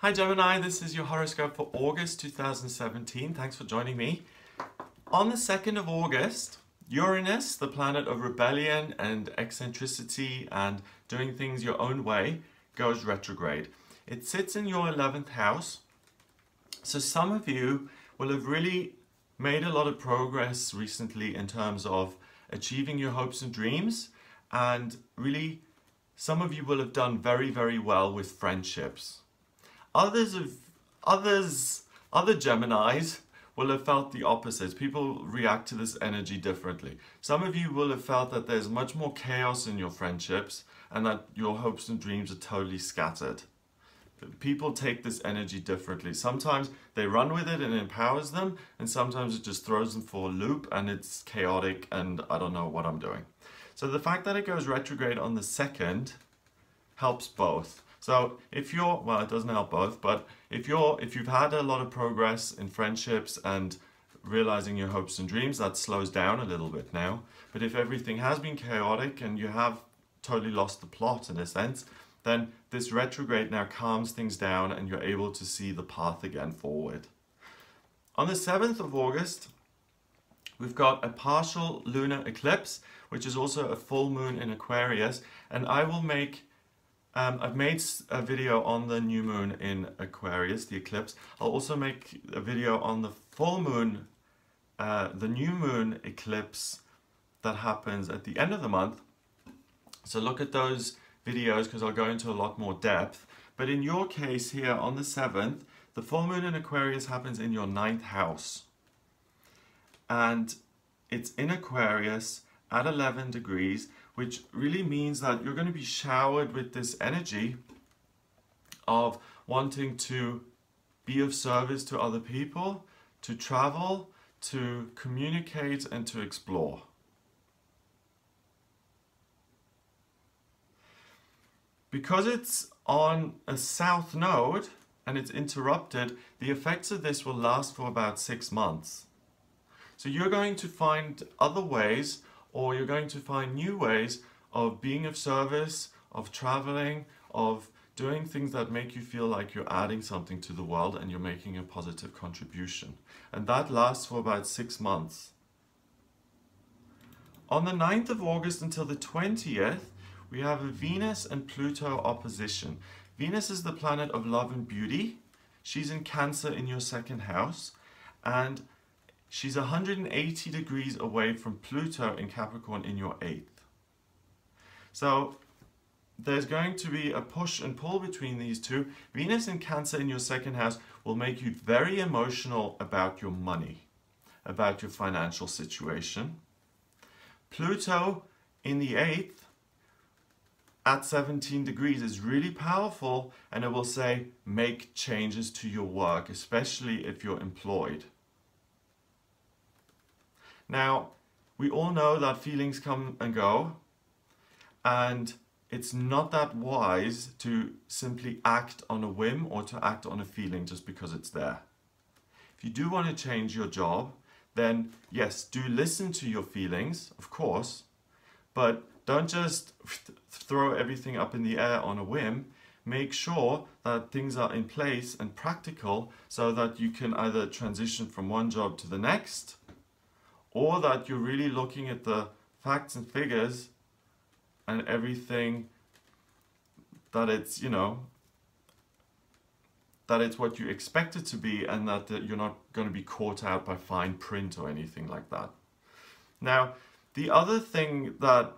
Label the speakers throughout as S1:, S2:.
S1: Hi Gemini, this is your horoscope for August 2017. Thanks for joining me. On the 2nd of August, Uranus, the planet of rebellion and eccentricity and doing things your own way, goes retrograde. It sits in your 11th house. So some of you will have really made a lot of progress recently in terms of achieving your hopes and dreams, and really some of you will have done very, very well with friendships. Other Geminis will have felt the opposite. People react to this energy differently. Some of you will have felt that there's much more chaos in your friendships and that your hopes and dreams are totally scattered. People take this energy differently. Sometimes they run with it and it empowers them, and sometimes it just throws them for a loop and it's chaotic and I don't know what I'm doing. So the fact that it goes retrograde on the 2nd helps both. So if you're, well, it doesn't help both, but if you've had a lot of progress in friendships and realizing your hopes and dreams, that slows down a little bit now. But if everything has been chaotic and you have totally lost the plot in a sense, then this retrograde now calms things down and you're able to see the path again forward. On the 7th of August, we've got a partial lunar eclipse, which is also a full moon in Aquarius, and I will make I've made a video on the new moon in Aquarius, the eclipse. I'll also make a video on the full moon, the new moon eclipse that happens at the end of the month. So look at those videos because I'll go into a lot more depth. But in your case here on the 7th, the full moon in Aquarius happens in your 9th house. And it's in Aquarius at 11 degrees, which really means that you're going to be showered with this energy of wanting to be of service to other people, to travel, to communicate, and to explore. Because it's on a south node and it's interrupted, the effects of this will last for about 6 months. So you're going to find other ways, or you're going to find new ways of being of service, of traveling, of doing things that make you feel like you're adding something to the world and you're making a positive contribution. And that lasts for about 6 months. On the 9th of August until the 20th, we have a Venus and Pluto opposition. Venus is the planet of love and beauty. She's in Cancer in your 2nd house, and she's 180 degrees away from Pluto in Capricorn in your 8th. So there's going to be a push and pull between these two. Venus in Cancer in your 2nd house will make you very emotional about your money, about your financial situation. Pluto in the 8th at 17 degrees is really powerful, and it will say make changes to your work, especially if you're employed. Now, we all know that feelings come and go, and it's not that wise to simply act on a whim or to act on a feeling just because it's there. If you do want to change your job, then yes, do listen to your feelings, of course, but don't just throw everything up in the air on a whim. Make sure that things are in place and practical so that you can either transition from one job to the next, or that you're really looking at the facts and figures and everything, that it's, you know, that it's what you expect it to be, and that you're not going to be caught out by fine print or anything like that. Now, the other thing that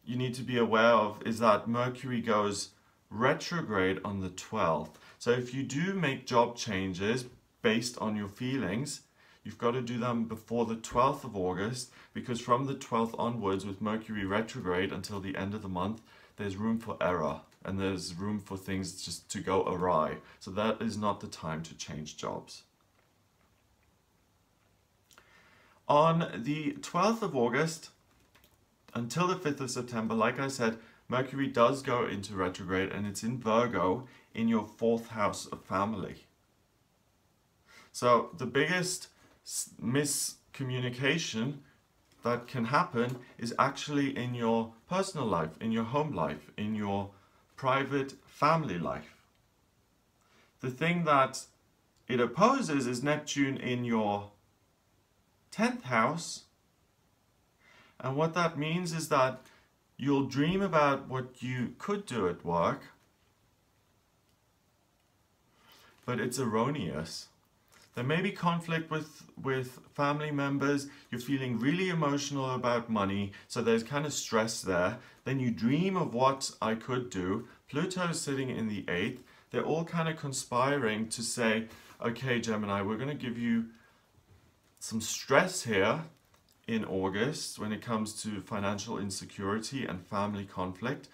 S1: you need to be aware of is that Mercury goes retrograde on the 12th. So if you do make job changes based on your feelings, you've got to do them before the 12th of August, because from the 12th onwards, with Mercury retrograde until the end of the month, there's room for error and there's room for things just to go awry. So that is not the time to change jobs. On the 12th of August until the 5th of September, like I said, Mercury does go into retrograde, and it's in Virgo in your 4th house of family. So the biggest miscommunication that can happen is actually in your personal life, in your home life, in your private family life. the thing that it opposes is Neptune in your 10th house. And what that means is that you'll dream about what you could do at work, but it's erroneous. There may be conflict with family members. You're feeling really emotional about money, so there's kind of stress there. Then you dream of what I could do. Pluto is sitting in the 8th. They're all kind of conspiring to say, okay, Gemini, we're going to give you some stress here in August when it comes to financial insecurity and family conflict.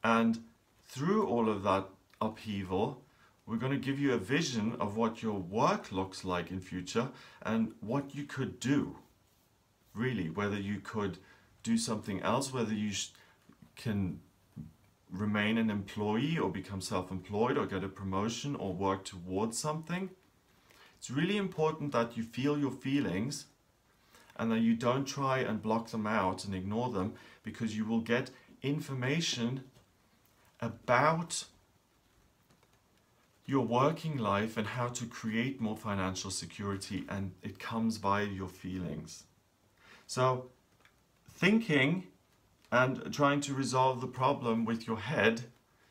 S1: And through all of that upheaval, we're going to give you a vision of what your work looks like in future and what you could do. Really, whether you could do something else, whether you can remain an employee or become self-employed or get a promotion or work towards something. It's really important that you feel your feelings and that you don't try and block them out and ignore them, because you will get information about your working life and how to create more financial security, and it comes via your feelings. So thinking and trying to resolve the problem with your head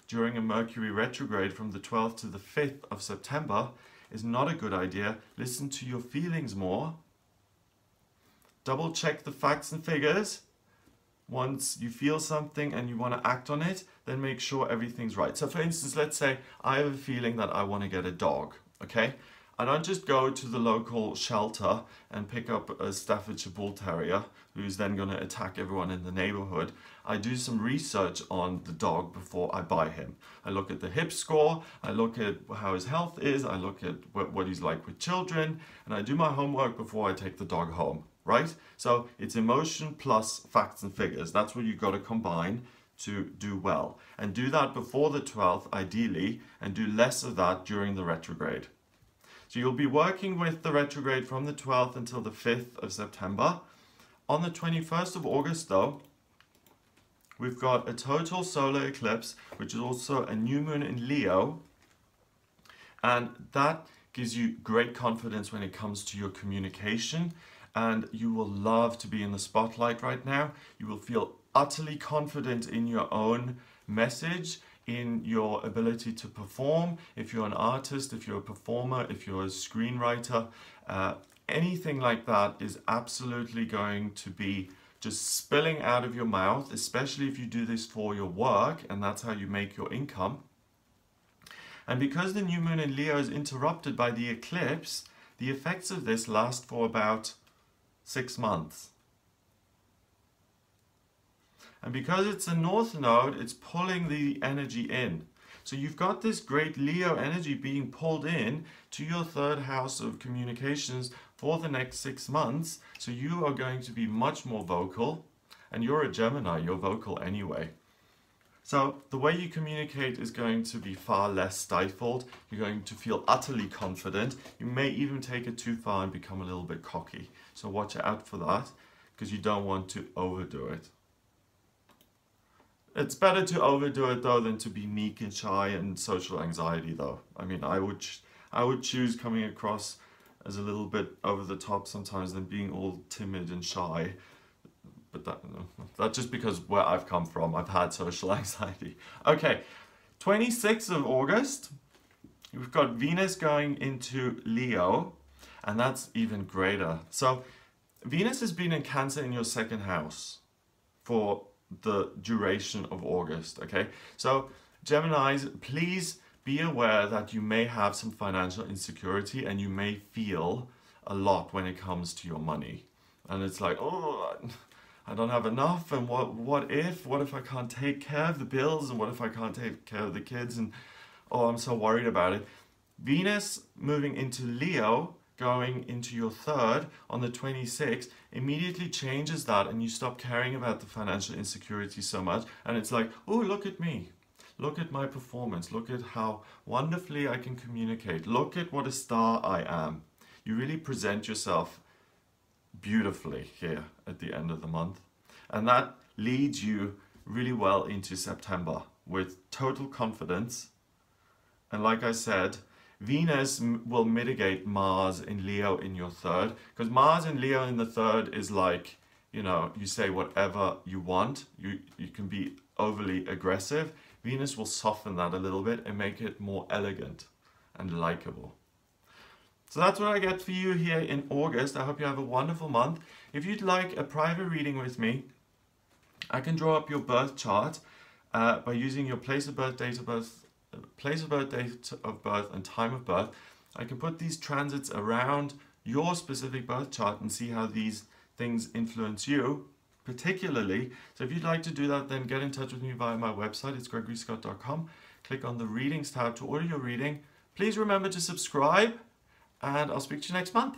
S1: during a Mercury retrograde from the 12th to the 5th of September is not a good idea. Listen to your feelings more. Double check the facts and figures. Once you feel something and you want to act on it, then make sure everything's right. So for instance, let's say I have a feeling that I want to get a dog, okay? I don't just go to the local shelter and pick up a Staffordshire Bull Terrier who's then going to attack everyone in the neighborhood. I do some research on the dog before I buy him. I look at the hip score, I look at how his health is, I look at what he's like with children, and I do my homework before I take the dog home. Right? So it's emotion plus facts and figures. That's what you've got to combine to do well. And do that before the 12th, ideally, and do less of that during the retrograde. So you'll be working with the retrograde from the 12th until the 5th of September. On the 21st of August, though, we've got a total solar eclipse, which is also a new moon in Leo. And that gives you great confidence when it comes to your communication. And you will love to be in the spotlight right now. You will feel utterly confident in your own message, in your ability to perform. If you're an artist, if you're a performer, if you're a screenwriter, anything like that is absolutely going to be just spilling out of your mouth, especially if you do this for your work and that's how you make your income. And because the new moon in Leo is interrupted by the eclipse, the effects of this last for about 6 months. And because it's a north node, it's pulling the energy in. So you've got this great Leo energy being pulled in to your 3rd house of communications for the next 6 months. So you are going to be much more vocal, and you're a Gemini, you're vocal anyway. So the way you communicate is going to be far less stifled. You're going to feel utterly confident. You may even take it too far and become a little bit cocky. So watch out for that, because you don't want to overdo it. It's better to overdo it though than to be meek and shy and social anxiety though. I mean, I would choose coming across as a little bit over the top sometimes than being all timid and shy. But that's just because where I've come from, I've had social anxiety. Okay, 26th of August, we've got Venus going into Leo, and that's even greater. So Venus has been in Cancer in your 2nd house for the duration of August, okay? So Geminis, please be aware that you may have some financial insecurity and you may feel a lot when it comes to your money. And it's like, oh, I don't have enough, and what if I can't take care of the bills, and what if I can't take care of the kids, and oh, I'm so worried about it. Venus moving into Leo, going into your 3rd on the 26th, immediately changes that, and you stop caring about the financial insecurity so much, and it's like, oh, look at me. Look at my performance. Look at how wonderfully I can communicate. Look at what a star I am. You really present yourself beautifully here at the end of the month, and that leads you really well into September with total confidence. And like I said, Venus will mitigate Mars in Leo in your third, because Mars in Leo in the third is like, you know, you say whatever you want. You can be overly aggressive. Venus will soften that a little bit and make it more elegant and likable. So that's what I get for you here in August. I hope you have a wonderful month. If you'd like a private reading with me, I can draw up your birth chart by using your place of birth, date of birth, date of birth, and time of birth. I can put these transits around your specific birth chart and see how these things influence you particularly. So if you'd like to do that, then get in touch with me via my website. It's gregoryscott.com. Click on the readings tab to order your reading. Please remember to subscribe, and I'll speak to you next month.